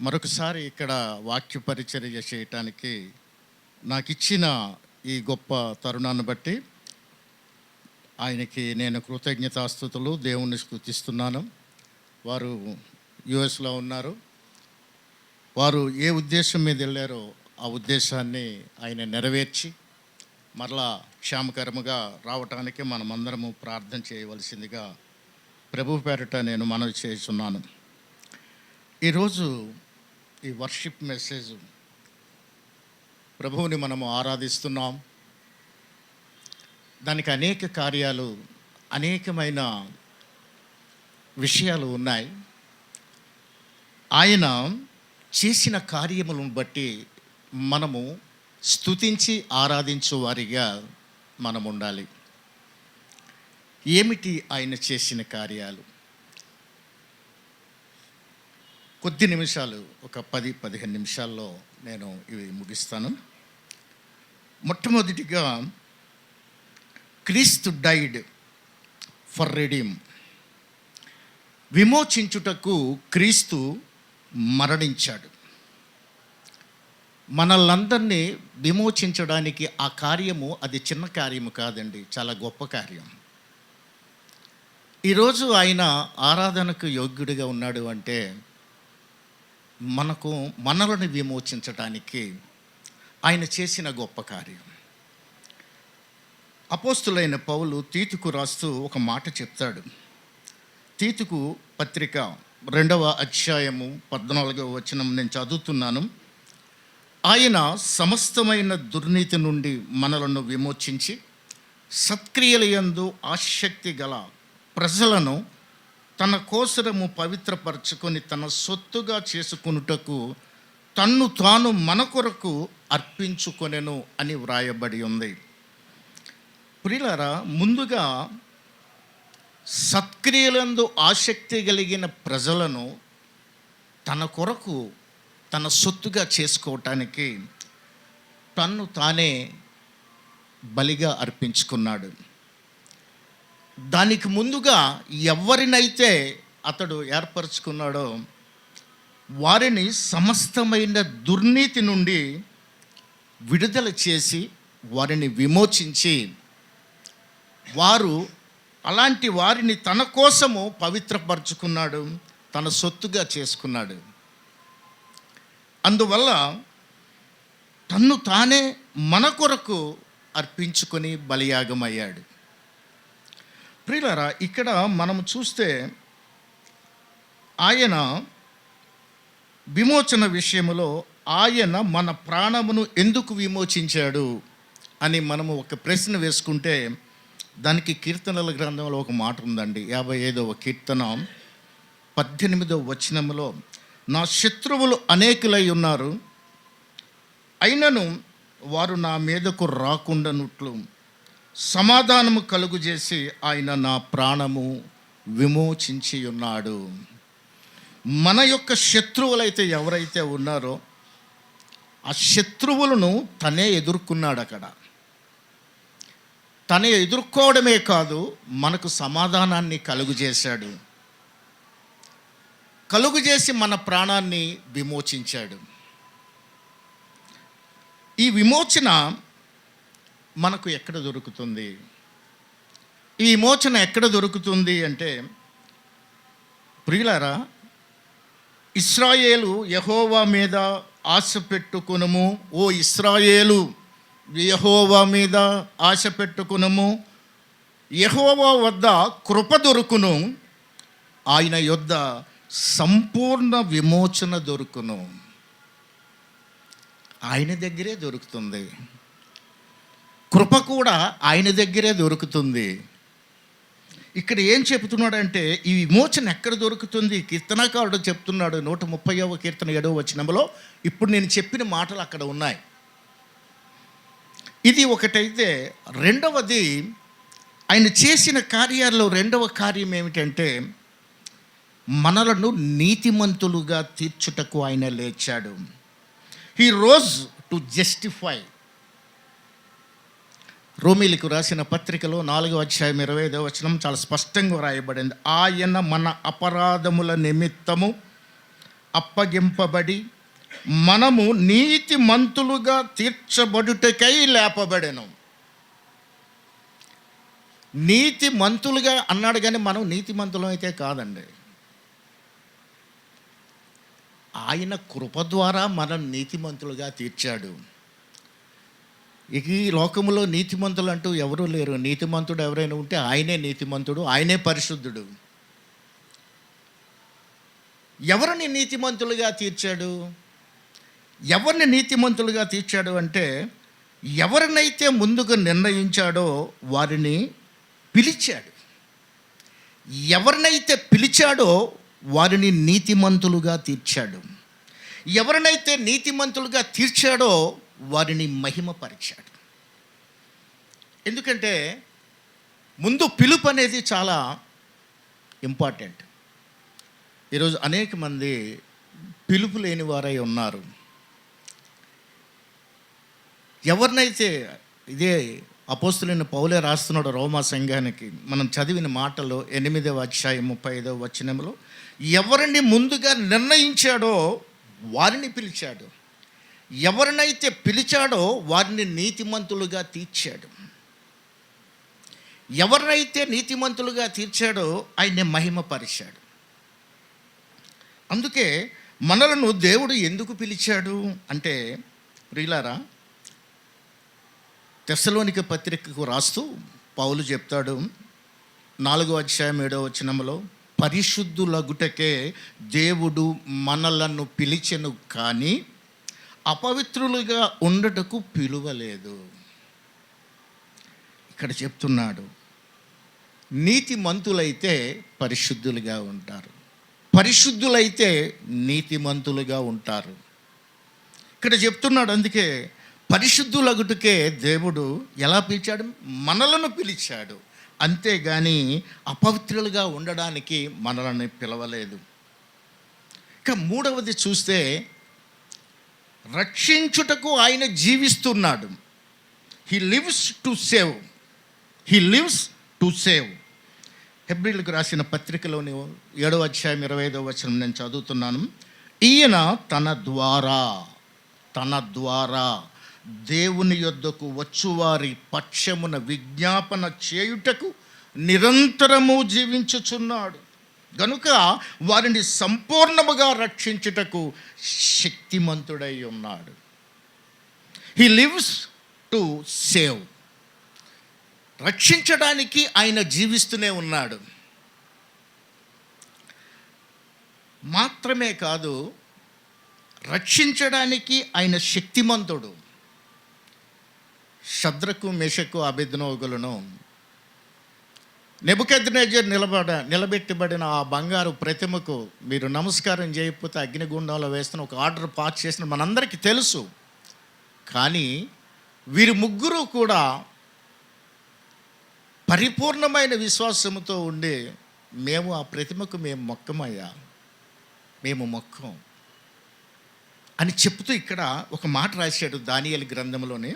మరొకసారి ఇక్కడ వాక్య పరిచర్య చేయటానికి నాకు ఇచ్చిన ఈ గొప్ప తరుణాన్ని బట్టి ఆయనకి నేను కృతజ్ఞతాస్తుతులు దేవుణ్ణి స్తుతిస్తున్నాను. వారు యుఎస్లో ఉన్నారు. వారు ఏ ఉద్దేశం మీద వెళ్ళారో ఆ ఉద్దేశాన్ని ఆయన నెరవేర్చి మరలా క్షేమకరముగా రావటానికి మనమందరము ప్రార్థన చేయవలసిందిగా ప్రభు పేరిట నేను మనవి చేస్తున్నాను. ఈరోజు ఈ వర్షిప్ మెసేజ్ ప్రభువుని మనము ఆరాధిస్తున్నాం. దానికి అనేక కార్యాలు, అనేకమైన విషయాలు ఉన్నాయి. ఆయన చేసిన కార్యములను బట్టి మనము స్తుతించి ఆరాధించు వారిగా మనం ఉండాలి. ఏమిటి ఆయన చేసిన కార్యాలు? కొద్ది నిమిషాలు, ఒక 10-15 నిమిషాల్లో నేను ఇవి ముగిస్తాను. మొట్టమొదటిగా, క్రీస్తు డైడ్ ఫర్ రెడీమ్. విమోచించుటకు క్రీస్తు మరణించాడు. మనల్నందరినీ విమోచించడానికి ఆ కార్యము అది చిన్న కార్యము కాదండి, చాలా గొప్ప కార్యం. ఈరోజు ఆయన ఆరాధనకు యోగ్యుడిగా ఉన్నాడు అంటే మనలను విమోచించడానికి ఆయన చేసిన గొప్ప కార్యం. అపోస్తులైన పౌలు తీతుకు రాస్తూ ఒక మాట చెప్తాడు. తీతుకు పత్రిక 2వ అధ్యాయము 14వ వచనం నేను చదువుతున్నాను. ఆయన సమస్తమైన దుర్నీతి నుండి మనలను విమోచించి సత్క్రియలయందు ఆసక్తి గల ప్రజలను తన కోసరము పవిత్రపరచుకొని తన సొత్తుగా చేసుకొనుటకు తన్ను తాను మన కొరకు అర్పించుకొనెను అని వ్రాయబడి ఉంది. ప్రియులారా, ముందుగా సత్క్రియలందు ఆసక్తి కలిగిన ప్రజలను తన కొరకు తన సొత్తుగా చేసుకోవటానికి తన్ను తానే బలిగా అర్పించుకున్నాడు. దానికి ముందుగా ఎవరినైతే అతడు ఏర్పరచుకున్నాడో వారిని సమస్తమైన దుర్నీతి నుండి విడుదల చేసి వారిని విమోచించి అలాంటి వారిని తన కోసము పవిత్రపరచుకున్నాడు, తన సొత్తుగా చేసుకున్నాడు. అందువల్ల తన్ను తానే మన కొరకు అర్పించుకొని బలియాగమయ్యాడు. ప్రియులారా, ఇక్కడ మనం చూస్తే ఆయన విమోచన విషయంలో ఆయన మన ప్రాణమును ఎందుకు విమోచించాడు అని మనము ఒక ప్రశ్న వేసుకుంటే దానికి కీర్తనల గ్రంథంలో ఒక మాట ఉందండి. 55వ కీర్తన 18వ వచనంలో, నా శత్రువులు అనేకులై ఉన్నారు, అయినను వారు నా మీదకు రాకుండానుట్లు సమాధానము కలుగు చేసి ఆయన నా ప్రాణము విమోచించి ఉన్నాడు. మన యొక్క శత్రువులైతే ఎవరైతే ఉన్నారో ఆ శత్రువులను తనే ఎదుర్కొన్నాడు. అక్కడ తనే ఎదుర్కోవడమే కాదు, మనకు సమాధానాన్ని కలుగు చేశాడు. కలుగు చేసి మన ప్రాణాన్ని విమోచించాడు. ఈ విమోచన మనకు ఎక్కడ దొరుకుతుంది? ఈ విమోచన ఎక్కడ దొరుకుతుంది అంటే, ప్రియులారా, ఇశ్రాయేలు యెహోవా మీద ఆశ పెట్టుకొనుము, ఓ ఇశ్రాయేలు యెహోవా మీద ఆశ పెట్టుకొనుము, యెహోవా వద్ద కృప దొరుకును, ఆయన యొద్ద సంపూర్ణ విమోచన దొరుకును. ఆయన దగ్గరే దొరుకుతుంది. కృప కూడా ఆయన దగ్గరే దొరుకుతుంది. ఇక్కడ ఏం చెబుతున్నాడంటే, ఈ విమోచన ఎక్కడ దొరుకుతుంది? కీర్తనకారుడు చెప్తున్నాడు 130వ కీర్తన 7వ వచనంలో. ఇప్పుడు నేను చెప్పిన మాటలు అక్కడ ఉన్నాయి. ఇది ఒకటైతే, రెండవది, ఆయన చేసిన కార్యాల్లో రెండవ కార్యం ఏమిటంటే, మనలను నీతిమంతులుగా తీర్చుటకు ఆయన లేచాడు. He rose to justify. రోమీలకు రాసిన పత్రికలో 4వ అధ్యాయం 25వ వచనం చాలా స్పష్టంగా రాయబడింది. ఆయన మన అపరాధముల నిమిత్తము అప్పగింపబడి మనము నీతిమంతులుగా తీర్చబడుటకై లేపబడెను. నీతిమంతులుగా అన్నాడు, కానీ మనం నీతిమంతులం అయితే కాదండి. ఆయన కృప ద్వారా మనం నీతిమంతులుగా తీర్చాడు. ఇక ఈ లోకంలో నీతిమంతులు అంటూ ఎవరూ లేరు. నీతిమంతుడు ఎవరైనా ఉంటే ఆయనే నీతిమంతుడు, ఆయనే పరిశుద్ధుడు. ఎవరిని నీతిమంతులుగా తీర్చాడు? ఎవరిని నీతిమంతులుగా తీర్చాడు అంటే, ఎవరినైతే ముందుగా నిర్ణయించాడో వారిని పిలిచాడు. ఎవరినైతే పిలిచాడో వారిని నీతిమంతులుగా తీర్చాడు. ఎవరినైతే నీతిమంతులుగా తీర్చాడో వారిని మహిమపరిచాడు. ఎందుకంటే ముందు పిలుపు అనేది చాలా ఇంపార్టెంట్. ఈరోజు అనేక మంది పిలుపు లేని వారై ఉన్నారు. ఎవరినైతే, ఇదే అపోస్తులైన పౌలే రాస్తున్నాడు రోమా సంఘానికి, మనం చదివిన మాటలో 8వ అధ్యాయం 35వ వచనంలో, ఎవరిని ముందుగా నిర్ణయించాడో వారిని పిలిచాడు. ఎవరినైతే పిలిచాడో వారిని నీతిమంతులుగా తీర్చాడు. ఎవరినైతే నీతిమంతులుగా తీర్చాడో ఆయన్ని మహిమపరిచాడు. అందుకే మనలను దేవుడు ఎందుకు పిలిచాడు అంటే, ప్రియులారా, తెస్సలోనిక పత్రికకు రాస్తూ పౌలు చెప్తాడు 4వ అధ్యాయం 7వ వచనంలో, పరిశుద్ధులగుటకే దేవుడు మనలను పిలిచెను కానీ అపవిత్రులుగా ఉండటకు పిలువలేదు. ఇక్కడ చెప్తున్నాడు, నీతిమంతులైతే పరిశుద్ధులుగా ఉంటారు, పరిశుద్ధులైతే నీతిమంతులుగా ఉంటారు. ఇక్కడ చెప్తున్నాడు. అందుకే పరిశుద్ధులగుటకే దేవుడు ఎలా పిలిచాడు? మనలను పిలిచాడు, అంతేగాని అపవిత్రులుగా ఉండడానికి మనల్ని పిలవలేదు. ఇక మూడవది చూస్తే, రక్షించుటకు ఆయన జీవిస్తున్నాడు. He lives to save. He lives to save. హెబ్రీలకు రాసిన పత్రికలోని 7వ అధ్యాయం 25వ వచనం నేను చదువుతున్నాను. ఈయన తన ద్వారా దేవుని యొద్దకు వచ్చువారి పక్షమున విజ్ఞాపన చేయుటకు నిరంతరము జీవించుచున్నాడు గనుక వారిని సంపూర్ణముగా రక్షించుటకు శక్తిమంతుడై ఉన్నాడు. He lives to save. రక్షించడానికి ఆయన జీవిస్తూనే ఉన్నాడు. మాత్రమే కాదు, రక్షించడానికి ఆయన శక్తిమంతుడు. షద్రకు, మెషకు, అబేద్నెగోలను నెబుకద్నెజర్ నిలబెట్టబడిన ఆ బంగారు ప్రతిమకు మీరు నమస్కారం చేయకపోతే అగ్నిగుండంలో వేస్తున్న ఒక ఆర్డర్ పాస్ చేసిన మనందరికీ తెలుసు. కానీ వీరి ముగ్గురు కూడా పరిపూర్ణమైన విశ్వాసముతో ఉండి, మేము ఆ ప్రతిమకు మేము మొక్కమయ్యా, మేము మొక్కం అని చెప్తూ ఇక్కడ ఒక మాట రాశాడు దానియేలు గ్రంథంలోని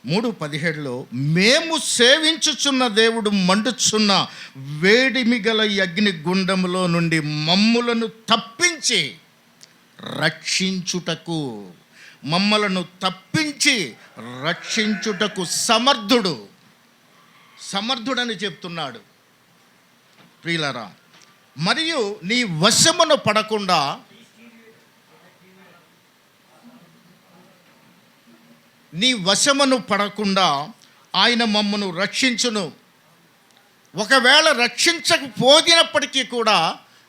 3:17లో, మేము సేవించుచున్న దేవుడు మండుచున్న వేడిమిగల అగ్ని గుండములో నుండి మమ్ములను తప్పించి రక్షించుటకు సమర్థుడని చెప్తున్నాడు. ప్రియులారా, మరియు నీ వశమున పడకుండా ఆయన మమ్మను రక్షించును. ఒకవేళ రక్షించకపోయినప్పటికీ కూడా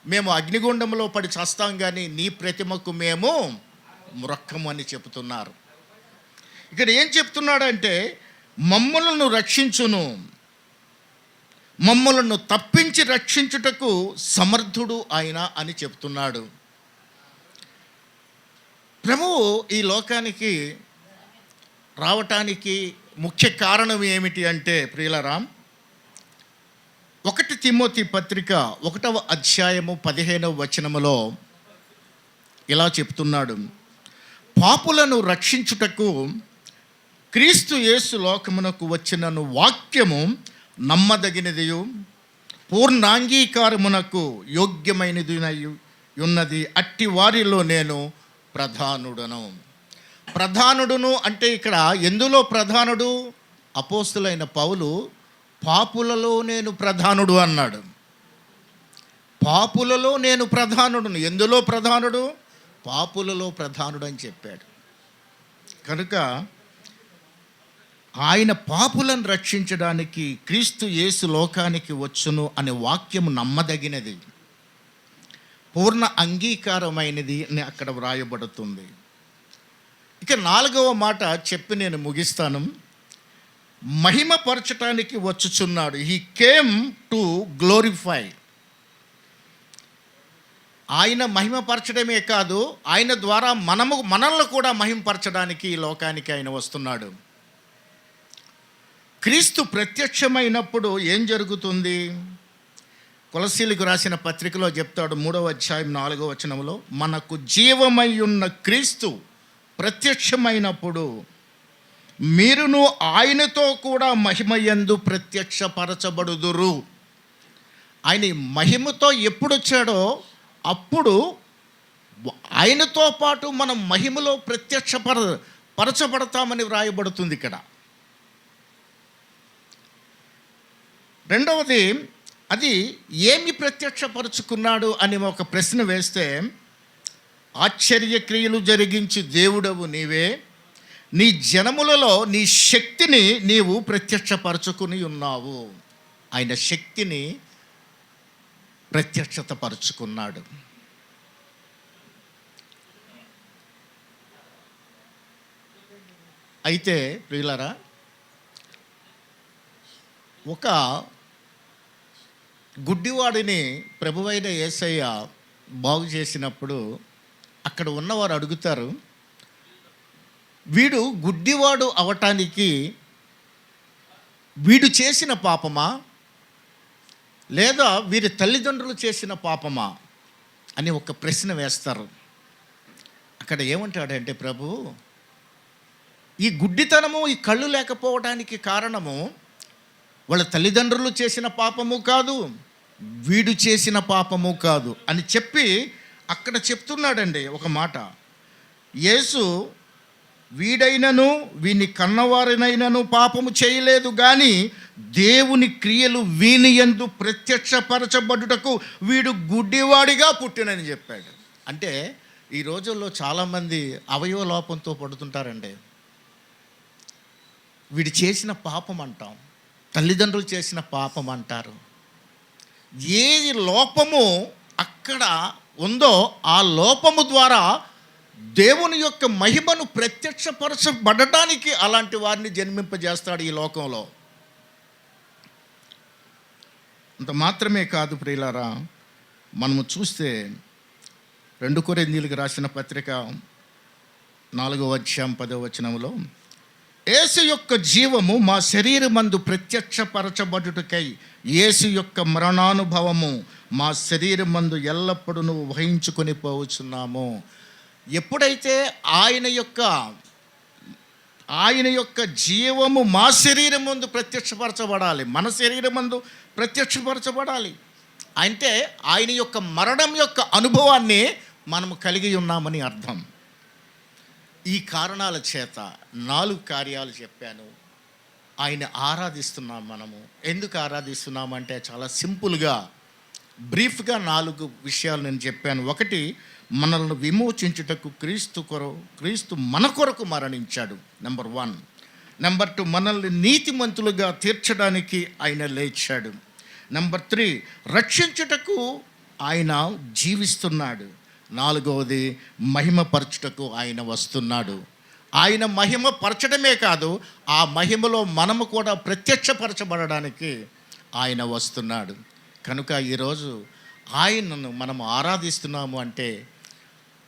మేము అగ్నిగుండంలో పడి చస్తాం, కానీ నీ ప్రతిమకు మేము మ్రొక్కము అని చెప్తున్నారు. ఇక్కడ ఏం చెప్తున్నాడంటే, మమ్మలను రక్షించును, మమ్మలను తప్పించి రక్షించుటకు సమర్థుడు ఆయన అని చెప్తున్నాడు. ప్రభువు ఈ లోకానికి రావటానికి ముఖ్య కారణం ఏమిటి అంటే, ప్రియులారా, 1 తిమోతి పత్రిక 1వ అధ్యాయము 15వ వచనములో ఇలా చెప్తున్నాడు, పాపులను రక్షించుటకు క్రీస్తు యేసు లోకమునకు వచ్చినను వాక్యము నమ్మదగినదియు పూర్ణాంగీకారమునకు ఉన్నది, అట్టి వారిలో నేను ప్రధానుడను. ప్రధానుడును అంటే ఇక్కడ ఎందులో ప్రధానుడు? అపోస్తులైన పౌలు పాపులలో నేను ప్రధానుడు అన్నాడు. పాపులలో నేను ప్రధానుడును. ఎందులో ప్రధానుడు? పాపులలో ప్రధానుడు అని చెప్పాడు. కనుక ఆయన పాపులను రక్షించడానికి క్రీస్తు యేసు లోకానికి వచ్చును అనే వాక్యం నమ్మదగినది, పూర్ణ అంగీకారమైనది అని అక్కడ వ్రాయబడుతుంది. ఇక 4వ మాట చెప్పి నేను ముగిస్తాను. మహిమపరచటానికి వచ్చుచున్నాడు. He came to glorify. ఆయన మహిమపరచడమే కాదు, ఆయన ద్వారా మనల్ని కూడా మహిమపరచడానికి ఈ లోకానికి ఆయన వస్తున్నాడు. క్రీస్తు ప్రత్యక్షమైనప్పుడు ఏం జరుగుతుంది? కొలసీలకు రాసిన పత్రికలో చెప్తాడు, 3వ అధ్యాయం 4వ వచనంలో, మనకు జీవమై ఉన్న క్రీస్తు ప్రత్యక్షమైనప్పుడు మీరును ఆయనతో కూడా మహిమయందు ప్రత్యక్షపరచబడుదురు. ఆయన మహిమతో ఎప్పుడు వచ్చాడో అప్పుడు ఆయనతో పాటు మనం మహిమలో పరచబడతామని వ్రాయబడుతుంది ఇక్కడ. రెండవది, అది ఏమి ప్రత్యక్షపరుచుకున్నాడు అని ఒక ప్రశ్న వేస్తే, ఆశ్చర్యక్రియలు జరిగించి దేవుడవు నీవే, నీ జనములలో నీ శక్తిని నీవు ప్రత్యక్షపరచుకుని ఉన్నావు. ఆయన శక్తిని ప్రత్యక్షతపరుచుకున్నాడు. అయితే ప్రియులారా, ఒక గుడ్డివాడిని ప్రభువైన యేసయ్య బాగు చేసినప్పుడు అక్కడ ఉన్నవారు అడుగుతారు, వీడు గుడ్డివాడు అవటానికి వీడు చేసిన పాపమా లేదా వీరి తల్లిదండ్రులు చేసిన పాపమా అని ఒక ప్రశ్న వేస్తారు. అక్కడ ఏమంటాడంటే, ప్రభు, ఈ గుడ్డితనము, ఈ కళ్ళు లేకపోవడానికి కారణము వాళ్ళ తల్లిదండ్రులు చేసిన పాపము కాదు, వీడు చేసిన పాపము కాదు అని చెప్పి అక్కడ చెప్తున్నాడండి ఒక మాట. యేసు వీడైనను వీని కన్నవారినైనను పాపము చేయలేదు, కానీ దేవుని క్రియలు వీని యందు ప్రత్యక్షపరచబడుటకు వీడు గుడ్డివాడిగా పుట్టినని చెప్పాడు. అంటే ఈ రోజుల్లో చాలామంది అవయవ లోపంతో పడుతుంటారండి. వీడు చేసిన పాపం అంటాం, తల్లిదండ్రులు చేసిన పాపం అంటారు. ఏ లోపము అక్కడ ఉందో ఆ లోపము ద్వారా దేవుని యొక్క మహిమను ప్రత్యక్షపరచబడటానికి అలాంటి వారిని జన్మింపజేస్తాడు ఈ లోకంలో. అంత మాత్రమే కాదు ప్రియులారా, మనము చూస్తే 2 కొరింథీయులకు రాసిన పత్రిక 4వ అధ్యాయం 10వ వచనంలో, యేసు యొక్క జీవము మా శరీరమందు ప్రత్యక్షపరచబడుటకై యేసు యొక్క మరణానుభవము మా శరీరమందు ఎల్లప్పుడూ వహించుకొని పోవచ్చున్నాము. ఎప్పుడైతే ఆయన యొక్క జీవము మా శరీరం ముందు ప్రత్యక్షపరచబడాలి, మన శరీరం ముందు ప్రత్యక్షపరచబడాలి అంటే ఆయన యొక్క మరణం యొక్క అనుభవాన్ని మనము కలిగి ఉన్నామని అర్థం. ఈ కారణాల చేత 4 కార్యాలు చెప్పాను. ఆయన ఆరాధిస్తున్నాం. మనము ఎందుకు ఆరాధిస్తున్నామంటే చాలా సింపుల్గా, బ్రీఫ్గా 4 విషయాలు నేను చెప్పాను. 1, మనల్ని విమోచించుటకు క్రీస్తు మన కొరకు మరణించాడు, నెంబర్ 1. నెంబర్ 2, మనల్ని నీతిమంతులుగా తీర్చడానికి ఆయన లేచాడు. నెంబర్ 3, రక్షించుటకు ఆయన జీవిస్తున్నాడు. 4వది, మహిమపరచుటకు ఆయన వస్తున్నాడు. ఆయన మహిమపరచడమే కాదు, ఆ మహిమలో మనము కూడా ప్రత్యక్షపరచబడడానికి ఆయన వస్తున్నాడు. కనుక ఈరోజు ఆయనను మనము ఆరాధిస్తున్నాము అంటే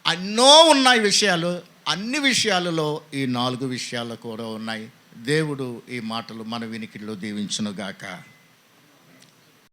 ఎన్నో ఉన్నాయి విషయాలు, అన్ని విషయాలలో ఈ 4 విషయాలు కూడా ఉన్నాయి. దేవుడు ఈ మాటలు మన వినికిడిలో దీవించునుగాక.